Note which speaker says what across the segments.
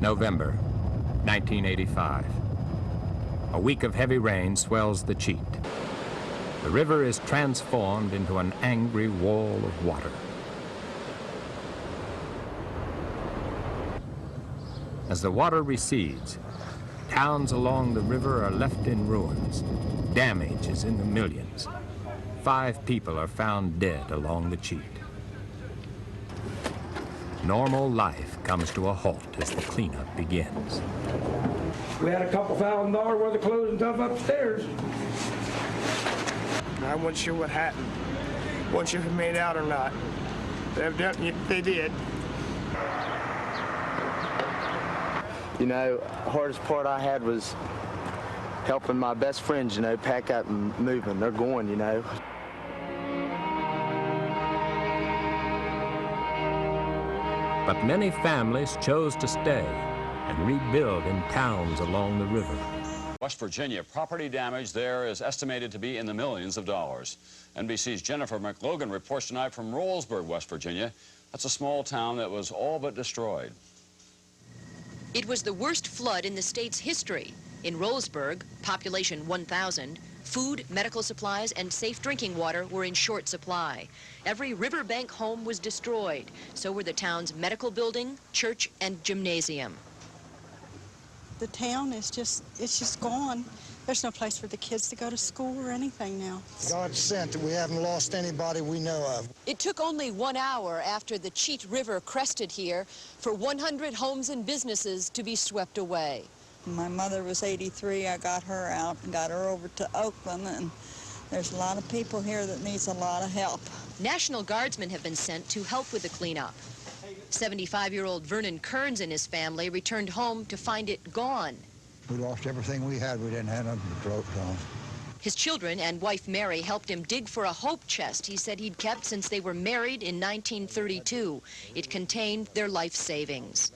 Speaker 1: November, 1985. A week of heavy rain swells the Cheat. The river is transformed into an angry wall of water. As the water recedes, towns along the river are left in ruins. Damage is in the millions. 5 people are found dead along the Cheat. Normal life comes to a halt as the cleanup begins.
Speaker 2: We had a couple $1,000 worth of clothes and stuff upstairs.
Speaker 3: I wasn't sure what happened. Wasn't sure if it made out or not. But evidently they did.
Speaker 4: You know, the hardest part I had was helping my best friends, you know, pack up and moving. They're going, you know.
Speaker 1: But many families chose to stay and rebuild in towns along the river.
Speaker 5: West Virginia, property damage there is estimated to be in the millions of dollars. NBC's Jennifer McLogan reports tonight from Rollsburg, West Virginia. That's a small town that was all but destroyed.
Speaker 6: It was the worst flood in the state's history. In Rollsburg, population 1,000, food, medical supplies, and safe drinking water were in short supply. Every riverbank home was destroyed. So were the town's medical building, church, and gymnasium.
Speaker 7: The town is just gone. There's no place for the kids to go to school or anything now.
Speaker 8: God sent that we haven't lost anybody we know of.
Speaker 6: It took only 1 hour after the Cheat River crested here for 100 homes and businesses to be swept away.
Speaker 7: My mother was 83. I got her out and got her over to Oakland, and there's a lot of people here that needs a lot of help.
Speaker 6: National Guardsmen have been sent to help with the cleanup. 75-year-old Vernon Kearns and his family returned home to find it gone.
Speaker 8: We lost everything we had. We didn't have nothing to throw on.
Speaker 6: His children and wife Mary helped him dig for a hope chest he said he'd kept since they were married in 1932. It contained their life savings.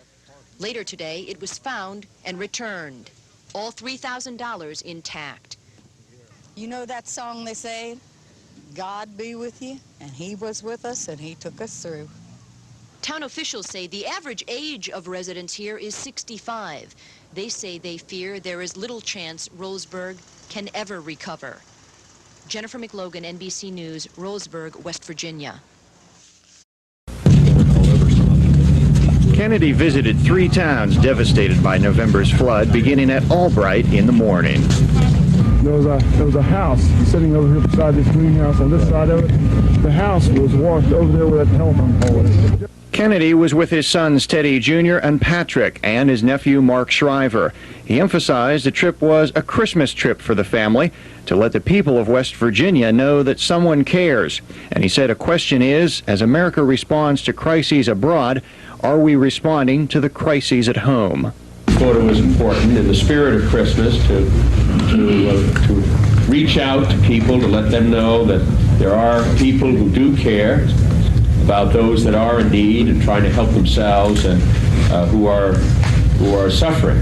Speaker 6: Later today, it was found and returned, all $3,000 intact.
Speaker 7: You know that song they say, God be with you, and he was with us, and he took us through.
Speaker 6: Town officials say the average age of residents here is 65. They say they fear there is little chance Rollsburg can ever recover. Jennifer McLogan, NBC News, Rollsburg, West Virginia.
Speaker 9: Kennedy visited 3 towns devastated by November's flood, beginning at Albright in the morning.
Speaker 2: There was a house sitting over here beside this greenhouse. On this side of it, the house was washed over there where that telephone pole is.
Speaker 9: Kennedy was with his sons Teddy Jr. and Patrick and his nephew Mark Shriver. He emphasized the trip was a Christmas trip for the family to let the people of West Virginia know that someone cares. And he said a question is, as America responds to crises abroad, are we responding to the crises at home?
Speaker 10: I thought it was important in the spirit of Christmas to reach out to people, to let them know that there are people who do care about those that are in need and trying to help themselves and who are suffering.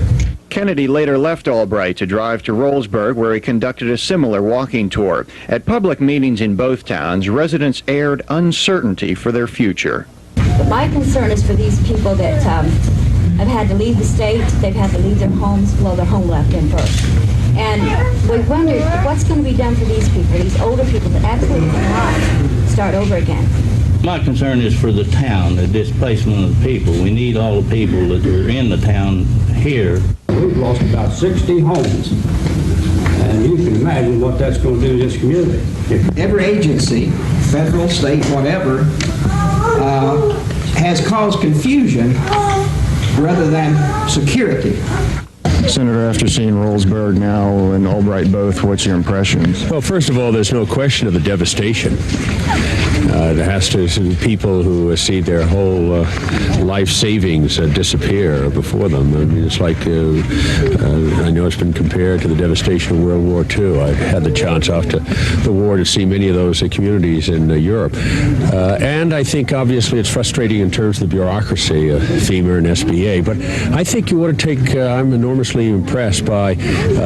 Speaker 9: Kennedy later left Albright to drive to Rollsburg, where he conducted a similar walking tour. At public meetings in both towns, residents aired uncertainty for their future.
Speaker 11: But my concern is for these people that have had to leave the state, they've had to leave their homes, well, their home left in first. And we wonder what's going to be done for these people, these older people that absolutely cannot start over again.
Speaker 12: My concern is for the town, the displacement of the people. We need all the people that are in the town here.
Speaker 13: We've lost about 60 homes, and you can imagine what that's going to do to this community.
Speaker 14: Every agency, federal, state, whatever, has caused confusion rather than security.
Speaker 15: Senator, after seeing Rollsburg now and Albright both, what's your impressions?
Speaker 16: Well, first of all, there's no question of the devastation. There has to be people who see their whole life savings disappear before them. I mean, it's like, I know it's been compared to the devastation of World War II. I had the chance after the war to see many of those communities in Europe. And I think, obviously, it's frustrating in terms of the bureaucracy of FEMA and SBA. But I think you ought to take, I'm enormously tremendously impressed by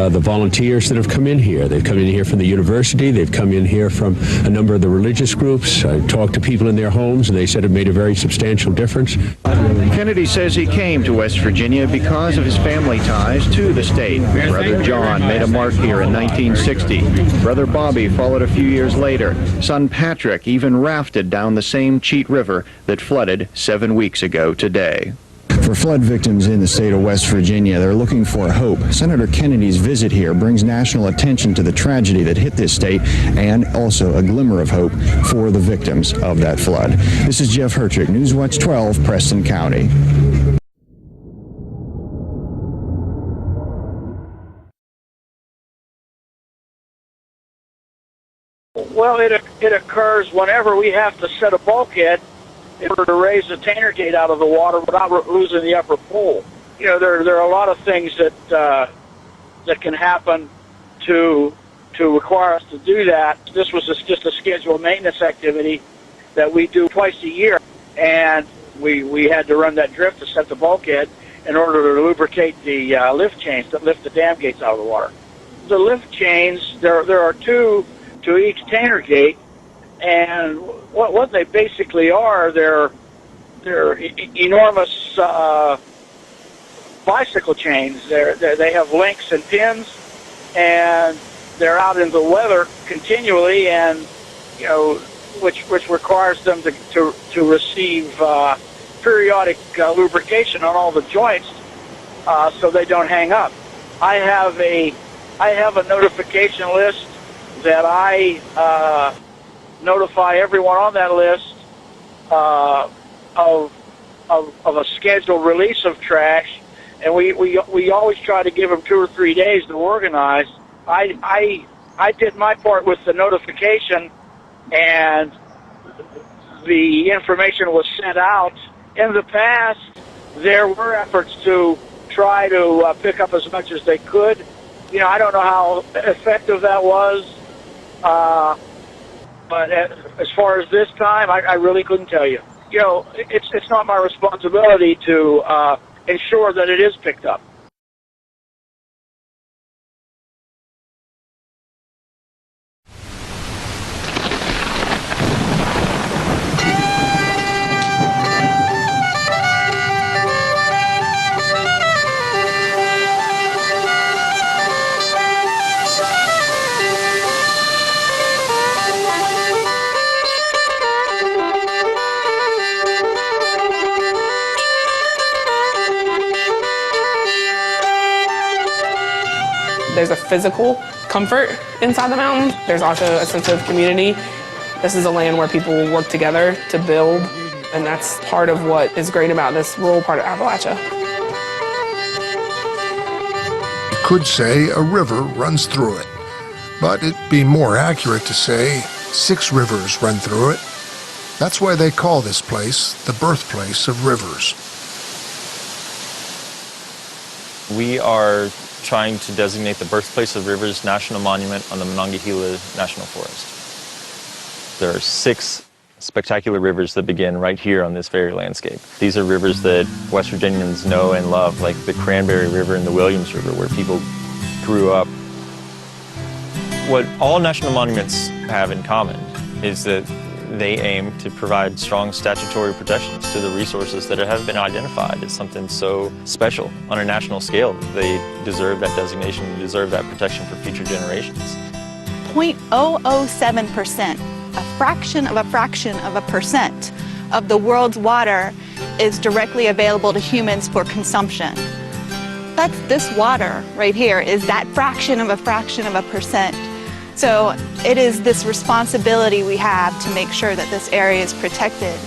Speaker 16: the volunteers that have come in here. They've come in here from the university. They've come in here from a number of the religious groups. I talked to people in their homes, and they said it made a very substantial difference.
Speaker 9: Kennedy says he came to West Virginia because of his family ties to the state. Brother John made a mark here in 1960. Brother Bobby followed a few years later. Son Patrick even rafted down the same Cheat River that flooded 7 weeks ago today.
Speaker 15: For flood victims in the state of West Virginia, they're looking for hope. Senator Kennedy's visit here brings national attention to the tragedy that hit this state and also a glimmer of hope for the victims of that flood. This is Jeff Hertrick, Newswatch 12, Preston County.
Speaker 17: Well, it occurs whenever we have to set a bulkhead in order to raise the Tanner Gate out of the water without losing the upper pole. You know, there are a lot of things that can happen to require us to do that. This was just a scheduled maintenance activity that we do twice a year, and we had to run that drift to set the bulkhead in order to lubricate the lift chains that lift the dam gates out of the water. The lift chains, there are two to each Tanner Gate, and what they basically are, they're enormous bicycle chains. They have links and pins, and they're out in the weather continually, and you know, which requires them to receive periodic lubrication on all the joints, so they don't hang up. I have a notification list that I notify everyone on that list of a scheduled release of trash, and we always try to give them 2 or 3 days to organize. I did my part with the notification, and the information was sent out. In the past, there were efforts to try to pick up as much as they could. You know, I don't know how effective that was. But as far as this time, I really couldn't tell you. You know, it's not my responsibility to ensure that it is picked up.
Speaker 18: There's a physical comfort inside the mountains. There's also a sense of community. This is a land where people work together to build, and that's part of what is great about this rural part of Appalachia.
Speaker 19: You could say a river runs through it, but it'd be more accurate to say 6 rivers run through it. That's why they call this place the birthplace of rivers.
Speaker 20: We are trying to designate the Birthplace of Rivers National Monument on the Monongahela National Forest. There are 6 spectacular rivers that begin right here on this very landscape. These are rivers that West Virginians know and love, like the Cranberry River and the Williams River, where people grew up. What all national monuments have in common is that they aim to provide strong statutory protections to the resources that have been identified as something so special on a national scale. They deserve that designation, deserve that protection for future generations.
Speaker 21: 0.007%, a fraction of a percent of the world's water is directly available to humans for consumption. That's this water right here is that fraction of a percent. So it is this responsibility we have to make sure that this area is protected.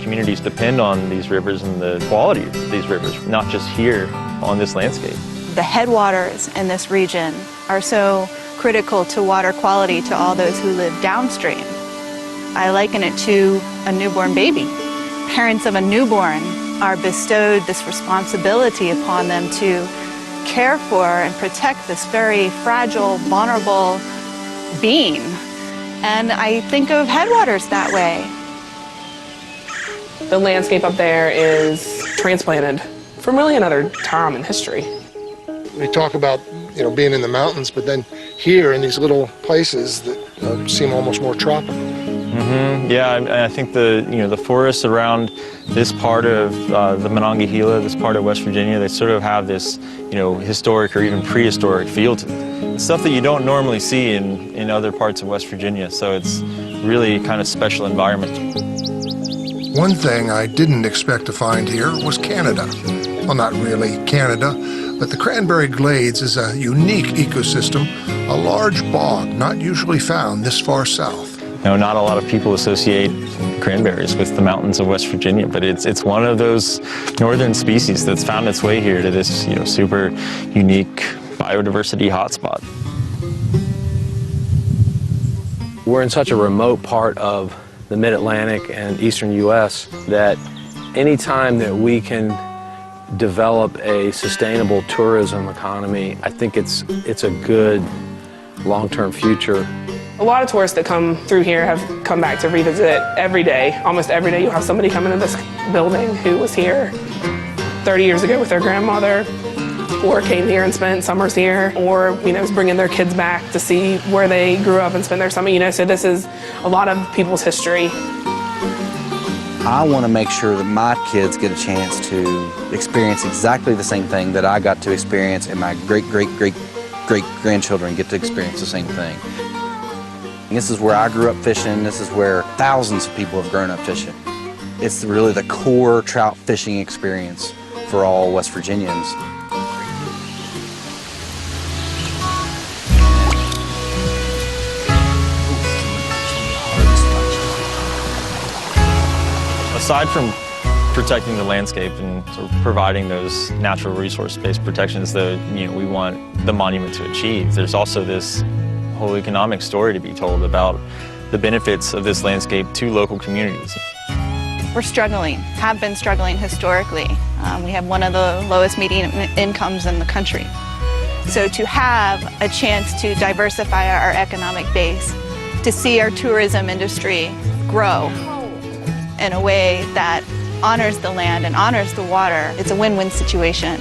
Speaker 20: Communities depend on these rivers and the quality of these rivers, not just here on this landscape.
Speaker 21: The headwaters in this region are so critical to water quality to all those who live downstream. I liken it to a newborn baby. Parents of a newborn are bestowed this responsibility upon them to care for and protect this very fragile, vulnerable being. And I think of headwaters that way.
Speaker 18: The landscape up there is transplanted from really another time in history.
Speaker 19: We talk about, you know, being in the mountains, but then here in these little places that seem almost more tropical.
Speaker 20: Yeah, I think the forests around this part of the Monongahela, this part of West Virginia, they sort of have this, historic or even prehistoric feel to them. It's stuff that you don't normally see in other parts of West Virginia, so it's really kind of special environment.
Speaker 19: One thing I didn't expect to find here was Canada. Well, not really Canada, but the Cranberry Glades is a unique ecosystem, a large bog not usually found this far south.
Speaker 20: Not a lot of people associate cranberries with the mountains of West Virginia, but it's one of those northern species that's found its way here to this super unique biodiversity hotspot.
Speaker 3: We're in such a remote part of the mid-Atlantic and eastern U.S. that any time that we can develop a sustainable tourism economy, I think it's a good long-term future.
Speaker 18: A lot of tourists that come through here have come back to revisit every day. Almost every day you'll have somebody come into this building who was here 30 years ago with their grandmother, or came here and spent summers here, or is bringing their kids back to see where they grew up and spent their summer. So this is a lot of people's history.
Speaker 22: I want to make sure that my kids get a chance to experience exactly the same thing that I got to experience, and my great-great-great-great-grandchildren get to experience the same thing. This is where I grew up fishing. This is where thousands of people have grown up fishing. It's really the core trout fishing experience for all West Virginians.
Speaker 20: Aside from protecting the landscape and sort of providing those natural resource-based protections that we want the monument to achieve, there's also this whole economic story to be told about the benefits of this landscape to local communities.
Speaker 21: We're struggling, have been struggling historically. We have one of the lowest median incomes in the country. So to have a chance to diversify our economic base, to see our tourism industry grow in a way that honors the land and honors the water, it's a win-win situation.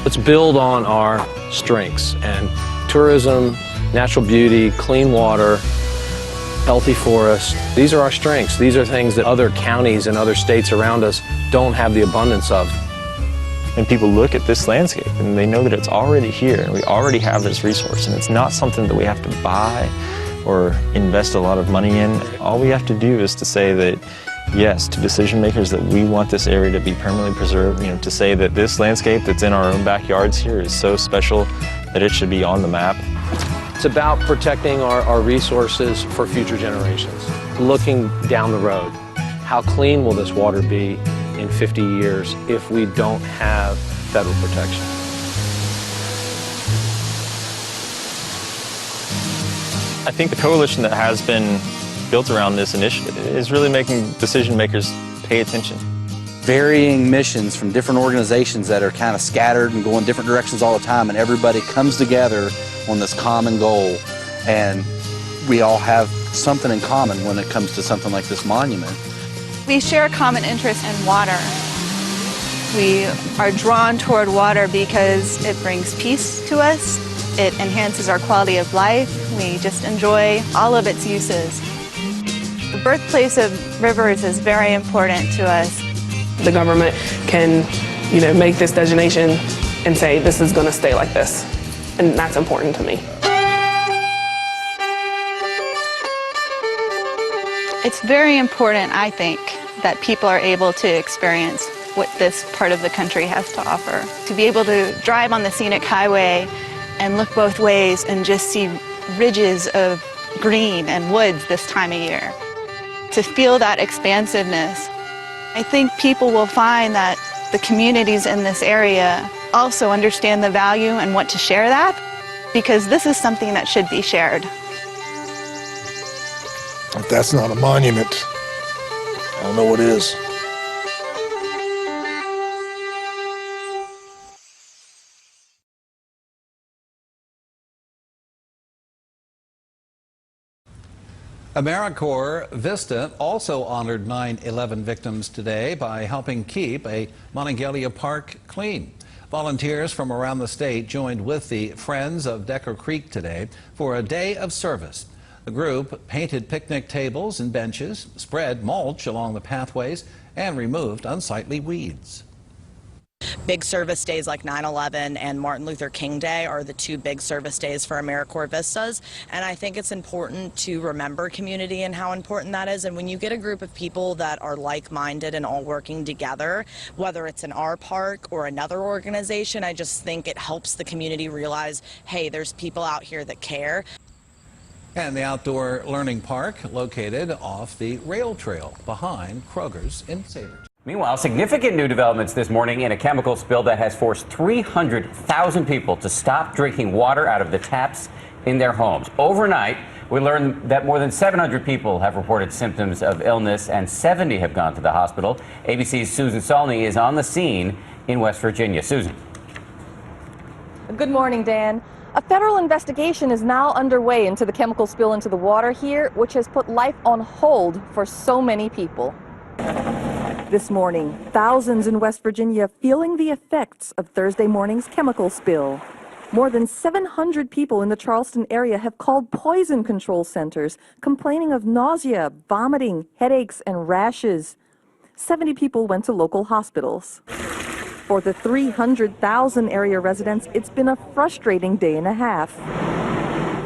Speaker 3: Let's build on our strengths, and tourism, natural beauty, clean water, healthy forests. These are our strengths. These are things that other counties and other states around us don't have the abundance of.
Speaker 20: And people look at this landscape and they know that it's already here and we already have this resource, and it's not something that we have to buy or invest a lot of money in. All we have to do is to say that yes to decision makers that we want this area to be permanently preserved, to say that this landscape that's in our own backyards here is so special that it should be on the map.
Speaker 3: It's about protecting our resources for future generations. Looking down the road, how clean will this water be in 50 years if we don't have federal protection?
Speaker 20: I think the coalition that has been built around this initiative is really making decision makers pay attention.
Speaker 22: Varying missions from different organizations that are kind of scattered and going different directions all the time, and everybody comes together on this common goal, and we all have something in common when it comes to something like this monument.
Speaker 21: We share a common interest in water. We are drawn toward water because it brings peace to us. It enhances our quality of life. We just enjoy all of its uses. The birthplace of rivers is very important to us.
Speaker 18: The government can, make this designation and say this is going to stay like this, and that's important to me.
Speaker 21: It's very important, I think, that people are able to experience what this part of the country has to offer. To be able to drive on the scenic highway and look both ways and just see ridges of green and woods this time of year. To feel that expansiveness. I think people will find that the communities in this area also understand the value and want to share that, because this is something that should be shared.
Speaker 19: If that's not a monument, I don't know what is.
Speaker 1: AmeriCorps Vista also honored 9/11 victims today by helping keep a Monongahelea Park clean. Volunteers from around the state joined with the Friends of Decker Creek today for a day of service. The group painted picnic tables and benches, spread mulch along the pathways, and removed unsightly weeds.
Speaker 4: Big service days like 9/11 and Martin Luther King Day are the two big service days for AmeriCorps Vistas, and I think it's important to remember community and how important that is. And when you get a group of people that are like-minded and all working together, whether it's in our park or another organization, I just think it helps the community realize, hey, there's people out here that care.
Speaker 1: And the outdoor learning park located off the rail trail behind Kroger's in Sabre.
Speaker 23: Meanwhile, significant new developments this morning in a chemical spill that has forced 300,000 people to stop drinking water out of the taps in their homes. Overnight, we learned that more than 700 people have reported symptoms of illness and 70 have gone to the hospital. ABC's Susan Salney is on the scene in West Virginia. Susan.
Speaker 24: Good morning, Dan. A federal investigation is now underway into the chemical spill into the water here, which has put life on hold for so many people. This morning, thousands in West Virginia feeling the effects of Thursday morning's chemical spill. More than 700 people in the Charleston area have called poison control centers, complaining of nausea, vomiting, headaches, and rashes. 70 people went to local hospitals. For the 300,000 area residents, it's been a frustrating day and a half.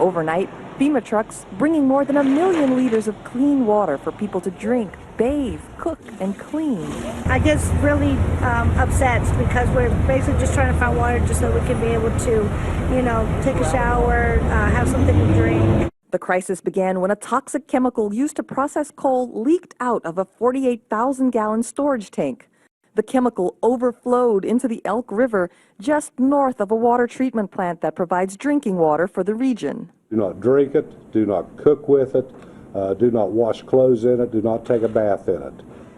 Speaker 24: Overnight, FEMA trucks bringing more than 1 million liters of clean water for people to drink, bathe, cook, and clean.
Speaker 25: I get really upset because we're basically just trying to find water just so we can be able to, take a shower, have something to drink.
Speaker 24: The crisis began when a toxic chemical used to process coal leaked out of a 48,000-gallon storage tank. The chemical overflowed into the Elk River just north of a water treatment plant that provides drinking water for the region.
Speaker 26: Do not drink it, do not cook with it, do not wash clothes in it, do not take a bath in it.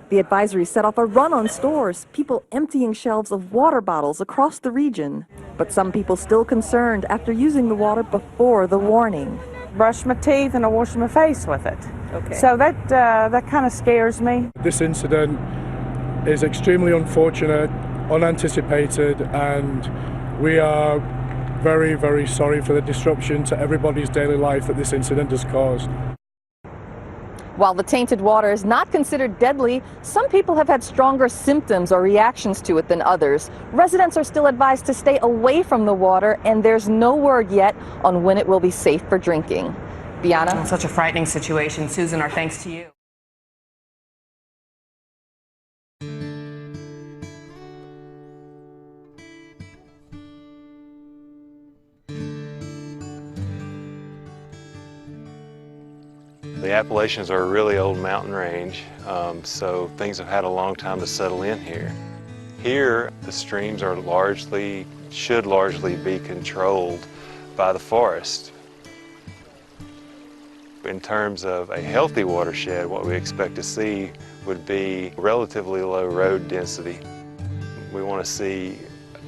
Speaker 24: The advisory set off a run on stores, people emptying shelves of water bottles across the region. But some people still concerned after using the water before the warning.
Speaker 27: Brush my teeth and I wash my face with it. Okay. So that kind of scares me.
Speaker 2: This incident is extremely unfortunate, unanticipated, and we are very, very sorry for the disruption to everybody's daily life that this incident has caused.
Speaker 24: While the tainted water is not considered deadly, some people have had stronger symptoms or reactions to it than others. Residents are still advised to stay away from the water, and there's no word yet on when it will be safe for drinking. Biana?
Speaker 18: Such a frightening situation. Susan, our thanks to you.
Speaker 3: The Appalachians are a really old mountain range, so things have had a long time to settle in here. Here, the streams are should largely be controlled by the forest. In terms of a healthy watershed, what we expect to see would be relatively low road density. We want to see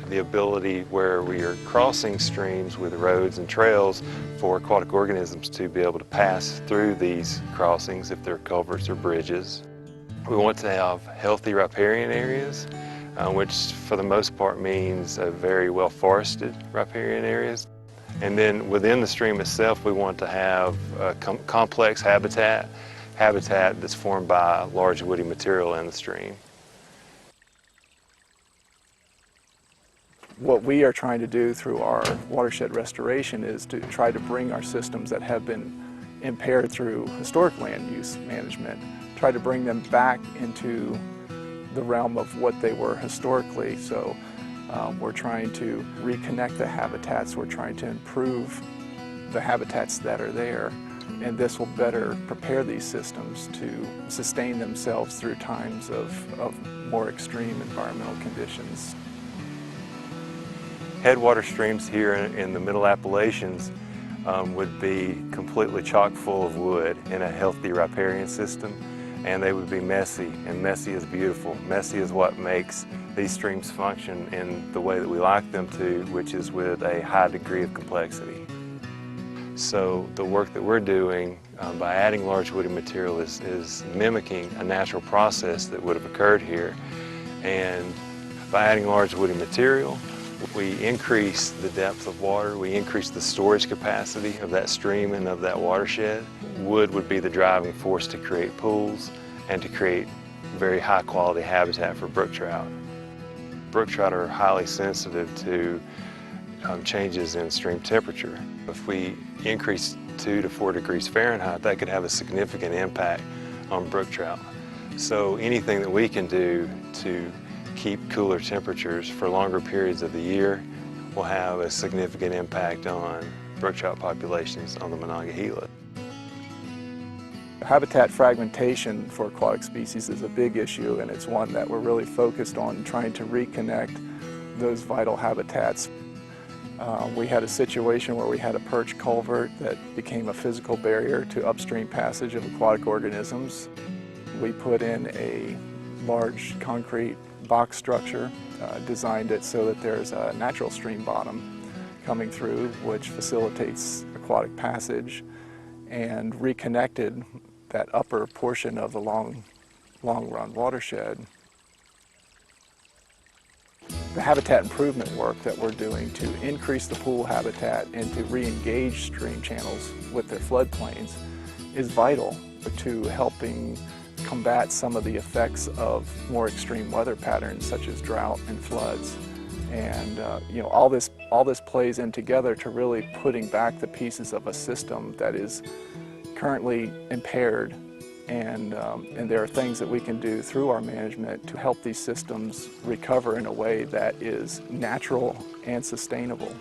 Speaker 3: the ability where we are crossing streams with roads and trails for aquatic organisms to be able to pass through these crossings if they're culverts or bridges. We want to have healthy riparian areas, which for the most part means very well forested riparian areas. And then within the stream itself, we want to have a complex habitat that's formed by large woody material in the stream.
Speaker 28: What we are trying to do through our watershed restoration is to try to bring our systems that have been impaired through historic land use management, try to bring them back into the realm of what they were historically. So we're trying to reconnect the habitats, we're trying to improve the habitats that are there, and this will better prepare these systems to sustain themselves through times of more extreme environmental conditions.
Speaker 3: Headwater streams here in the Middle Appalachians would be completely chock full of wood in a healthy riparian system, and they would be messy, and messy is beautiful. Messy is what makes these streams function in the way that we like them to, which is with a high degree of complexity. So the work that we're doing by adding large woody material is mimicking a natural process that would have occurred here. And by adding large woody material, we increase the depth of water, we increase the storage capacity of that stream and of that watershed. Wood would be the driving force to create pools and to create very high quality habitat for brook trout. Brook trout are highly sensitive to changes in stream temperature. If we increase 2 to 4 degrees Fahrenheit, that could have a significant impact on brook trout. So anything that we can do to keep cooler temperatures for longer periods of the year will have a significant impact on brook trout populations on the Monongahela.
Speaker 28: Habitat fragmentation for aquatic species is a big issue, and it's one that we're really focused on trying to reconnect those vital habitats. We had a situation where we had a perch culvert that became a physical barrier to upstream passage of aquatic organisms. We put in a large concrete box structure, designed it so that there's a natural stream bottom coming through, which facilitates aquatic passage, and reconnected that upper portion of the long run watershed. The habitat improvement work that we're doing to increase the pool habitat and to re-engage stream channels with their floodplains is vital to helping combat some of the effects of more extreme weather patterns such as drought and floods. And all this plays in together to really putting back the pieces of a system that is currently impaired, and there are things that we can do through our management to help these systems recover in a way that is natural and sustainable.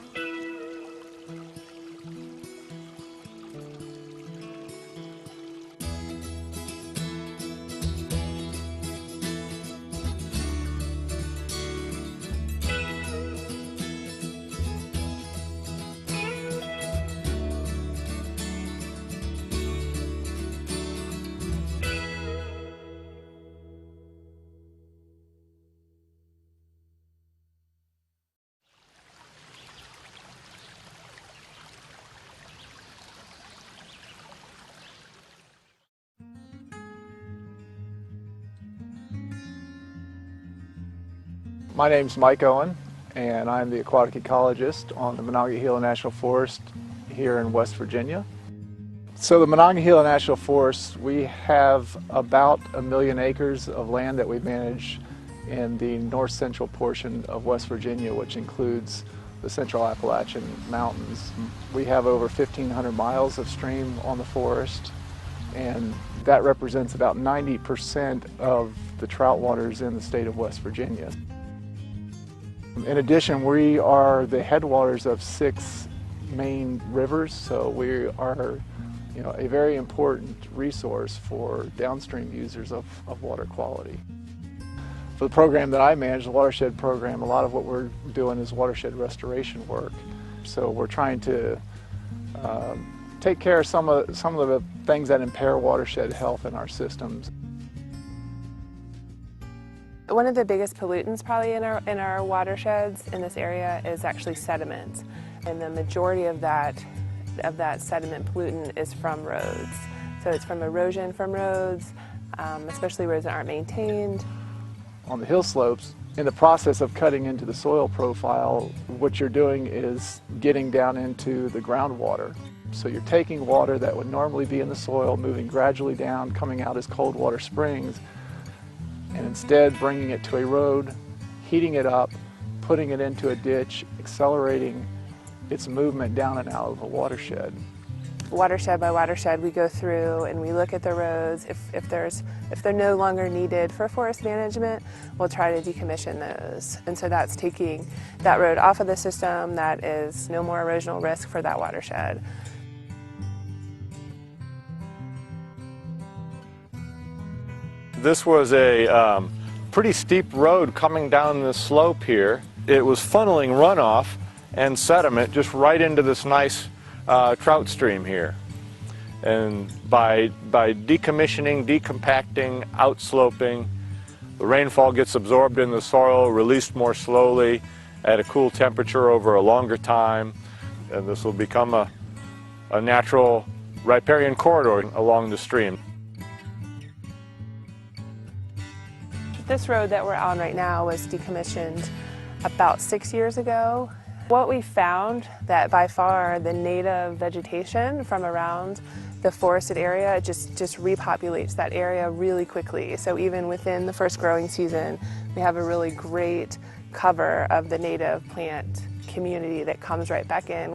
Speaker 28: My name's Mike Owen, and I'm the aquatic ecologist on the Monongahela National Forest here in West Virginia. So the Monongahela National Forest, we have about 1 million acres of land that we manage in the north central portion of West Virginia, which includes the Central Appalachian Mountains. We have over 1,500 miles of stream on the forest, and that represents about 90% of the trout waters in the state of West Virginia. In addition, we are the headwaters of 6 main rivers, so we are a very important resource for downstream users of water quality. For the program that I manage, the Watershed program, a lot of what we're doing is watershed restoration work. So we're trying to take care of some of the things that impair watershed health in our systems.
Speaker 18: One of the biggest pollutants probably in our watersheds in this area is actually sediment, and the majority of that sediment pollutant is from roads. So it's from erosion from roads, especially roads that aren't maintained.
Speaker 28: On the hill slopes, in the process of cutting into the soil profile, what you're doing is getting down into the groundwater. So you're taking water that would normally be in the soil, moving gradually down, coming out as cold water springs, and instead bringing it to a road, heating it up, putting it into a ditch, accelerating its movement down and out of the watershed.
Speaker 18: Watershed by watershed, we go through and we look at the roads. If they're no longer needed for forest management, we'll try to decommission those. And so that's taking that road off of the system. That is no more erosional risk for that watershed.
Speaker 5: This was a pretty steep road coming down this slope here. It was funneling runoff and sediment just right into this nice trout stream here. And by decommissioning, decompacting, outsloping, the rainfall gets absorbed in the soil, released more slowly at a cool temperature over a longer time, and this will become a a natural riparian corridor along the stream.
Speaker 18: This road that we're on right now was decommissioned about 6 years ago. What we found that by far the native vegetation from around the forested area just repopulates that area really quickly. So even within the first growing season, we have a really great cover of the native plant community that comes right back in.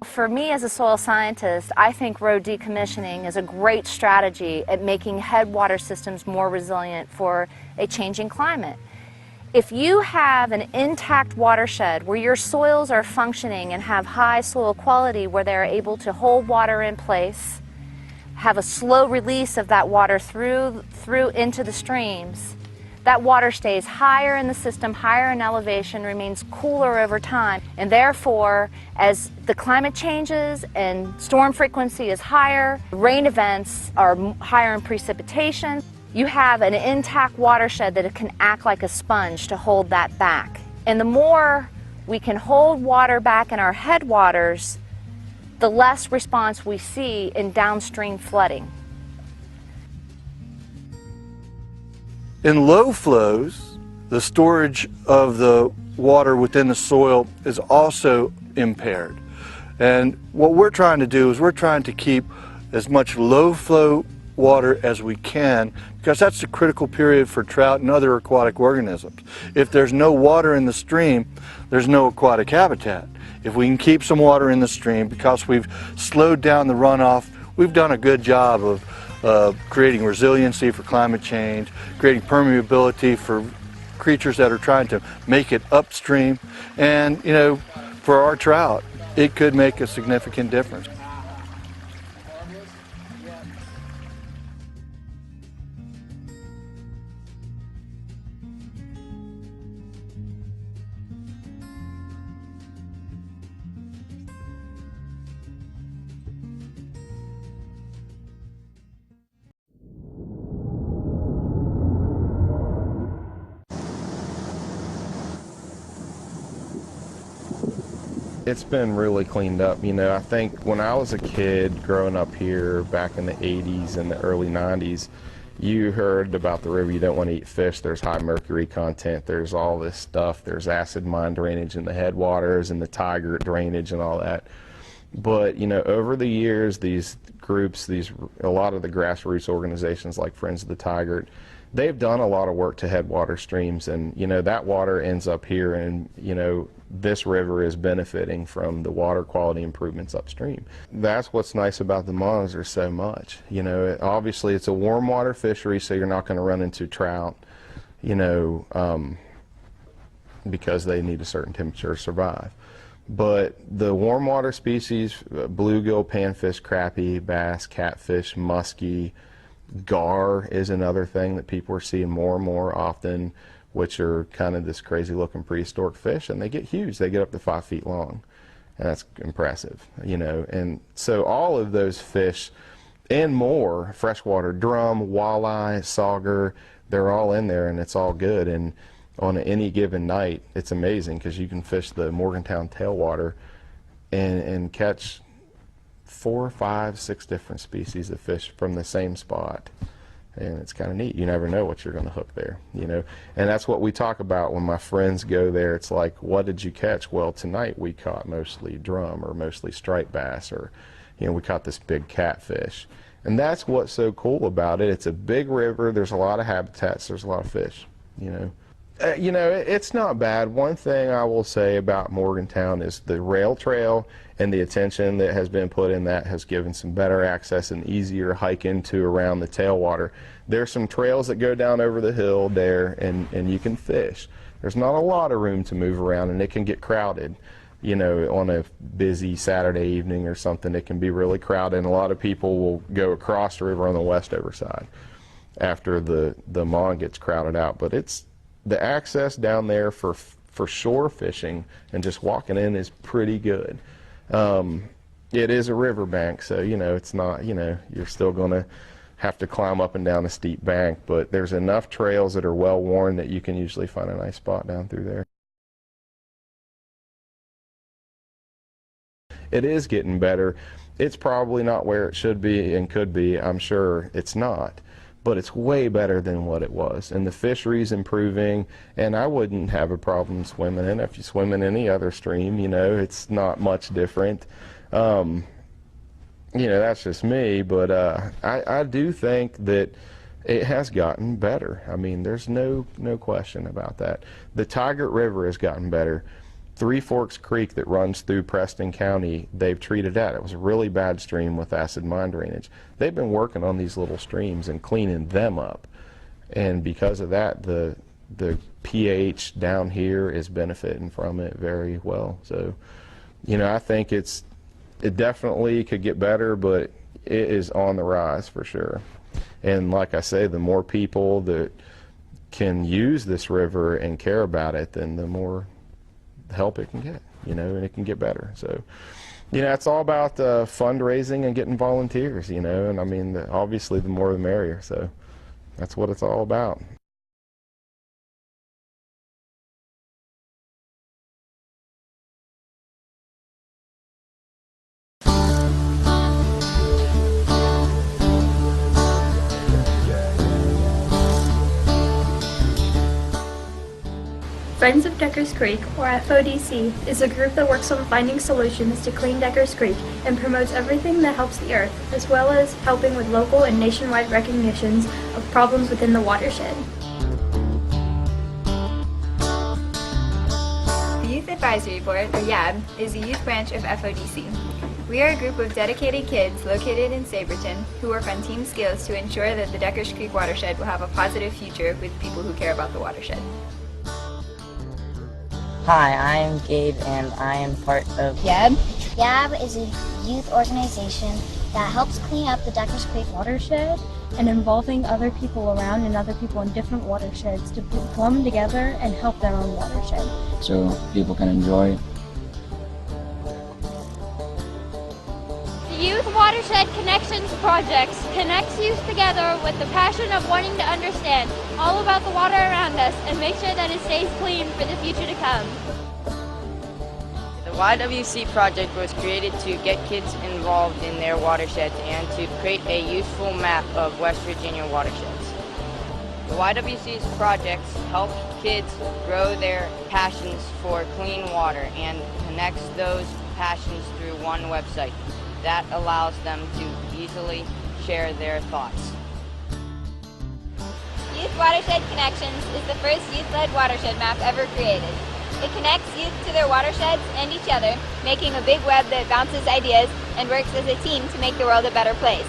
Speaker 6: For me as a soil scientist, I think road decommissioning is a great strategy at making headwater systems more resilient for a changing climate. If you have an intact watershed where your soils are functioning and have high soil quality, where they're able to hold water in place, have a slow release of that water through into the streams, that water stays higher in the system, higher in elevation, remains cooler over time, and therefore, as the climate changes and storm frequency is higher, rain events are higher in precipitation, you have an intact watershed that can act like a sponge to hold that back. And the more we can hold water back in our headwaters, the less response we see in downstream flooding.
Speaker 7: In low flows, the storage of the water within the soil is also impaired. And what we're trying to do is we're trying to keep as much low flow water as we can, because that's the critical period for trout and other aquatic organisms. If there's no water in the stream, there's no aquatic habitat. If we can keep some water in the stream, because we've slowed down the runoff, we've done a good job of creating resiliency for climate change, creating permeability for creatures that are trying to make it upstream. And, you know, for our trout, it could make a significant difference.
Speaker 8: It's been really cleaned up. You know, I think when I was a kid growing up here back in the 80s and the early 90s, you heard about the river, you don't want to eat fish, there's high mercury content, there's all this stuff, there's acid mine drainage in the headwaters and the tiger drainage and all that. But, you know, over the years, these groups, a lot of the grassroots organizations like Friends of the Tiger, they've done a lot of work to headwater streams, and, you know, that water ends up here, and, you know, this river is benefiting from the water quality improvements upstream. That's what's nice about the Monongahela so much. You know, obviously it's a warm water fishery, so you're not going to run into trout, you know, because they need a certain temperature to survive. But the warm water species, bluegill, panfish, crappie, bass, catfish, muskie, gar is another thing that people are seeing more and more often, which are kind of this crazy looking prehistoric fish, and they get huge. They get up to 5 feet long, and that's impressive, you know. And so all of those fish and more, freshwater drum, walleye, sauger, they're all in there, and it's all good. And on any given night, it's amazing, because you can fish the Morgantown tailwater and catch 4, 5, 6 different species of fish from the same spot. And it's kind of neat. You never know what you're going to hook there, you know. And that's what we talk about when my friends go there. It's like, what did you catch? Well, tonight we caught mostly drum or mostly striped bass, or, you know, we caught this big catfish. And that's what's so cool about it. It's a big river. There's a lot of habitats. There's a lot of fish, you know. You know, it's not bad. One thing I will say about Morgantown is the rail trail and the attention that has been put in that has given some better access and easier hike into around the tailwater. There's some trails that go down over the hill there, and you can fish. There's not a lot of room to move around, and it can get crowded. You know, on a busy Saturday evening or something, it can be really crowded, and a lot of people will go across the river on the Westover side after the Mon gets crowded out. But it's the access down there for shore fishing and just walking in is pretty good. It is a riverbank, so, you know, it's not, you know, you're still going to have to climb up and down a steep bank, but there's enough trails that are well worn that you can usually find a nice spot down through there. it is getting better. It's probably not where it should be and could be. I'm sure it's not. But it's way better than what it was. And the fishery's improving, and I wouldn't have a problem swimming in it. If you swim in any other stream, you know, it's not much different. You know, that's just me, but I do think that it has gotten better. I mean, there's no question about that. The Tigert River has gotten better. Three Forks Creek that runs through Preston County, they've treated that. It was a really bad stream with acid mine drainage. They've been working on these little streams and cleaning them up. And because of that, the pH down here is benefiting from it very well. So, you know, I think it definitely could get better, but it is on the rise for sure. And like I say, the more people that can use this river and care about it, then the more help it can get, you know, and it can get better. So, you know, it's all about fundraising and getting volunteers, you know, and I mean, obviously the more the merrier. So that's what it's all about.
Speaker 9: Friends of Deckers Creek, or FODC, is a group that works on finding solutions to clean Deckers Creek and promotes everything that helps the earth, as well as helping with local and nationwide recognitions of problems within the watershed.
Speaker 10: The Youth Advisory Board, or YAB, is a youth branch of FODC. We are a group of dedicated kids located in Saberton who work on team skills to ensure that the Deckers Creek watershed will have a positive future with people who care about the watershed.
Speaker 11: Hi, I'm Gabe and I am part of
Speaker 12: YAB. YAB is a youth organization that helps clean up the Deckers Creek watershed
Speaker 9: and involving other people around and other people in different watersheds to come together and help their own watershed.
Speaker 11: so people can enjoy.
Speaker 13: The Youth Watershed Connections Projects connects youth together with the passion of wanting to understand all about the water around us and make sure that it stays clean for the future to come.
Speaker 11: The YWC project was created to get kids involved in their watersheds and to create a useful map of West Virginia watersheds. The YWC's projects help kids grow their passions for clean water and connects those passions through one website that allows them to easily share their thoughts.
Speaker 13: Youth Watershed Connections is the first youth-led watershed map ever created. It connects youth to their watersheds and each other, making a big web that bounces ideas and works as a team to make the world a better place.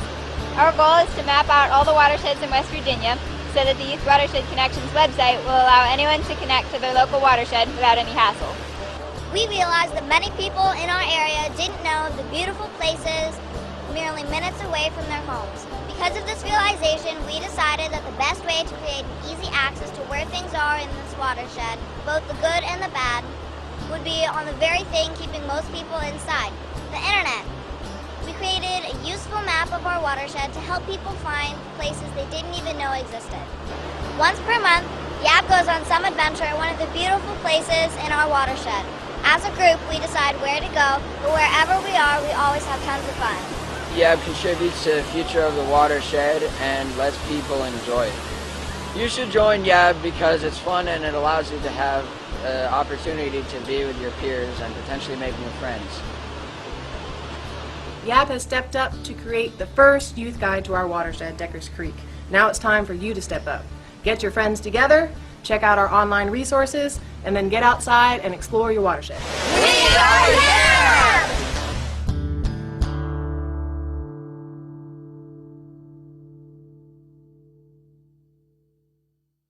Speaker 13: Our goal is to map out all the watersheds in West Virginia so that the Youth Watershed Connections website will allow anyone to connect to their local watershed without any hassle.
Speaker 12: We realized that many people in our area didn't know of the beautiful places merely minutes away from their homes. Because of this realization, we decided that the best way to create easy access to where things are in this watershed, both the good and the bad, would be on the very thing keeping most people inside, the internet. We created a useful map of our watershed to help people find places they didn't even know existed. Once per month, YAB goes on some adventure at one of the beautiful places in our watershed. As a group, we decide where to go, but wherever we are, we always have tons of fun.
Speaker 11: YAB contributes to the future of the watershed and lets people enjoy it. You should join YAB because it's fun and it allows you to have the opportunity to be with your peers and potentially make new friends.
Speaker 14: YAB has stepped up to create the first youth guide to our watershed, Deckers Creek. Now it's time for you to step up. Get your friends together, check out our online resources, and then get outside and explore your watershed.
Speaker 12: We are here!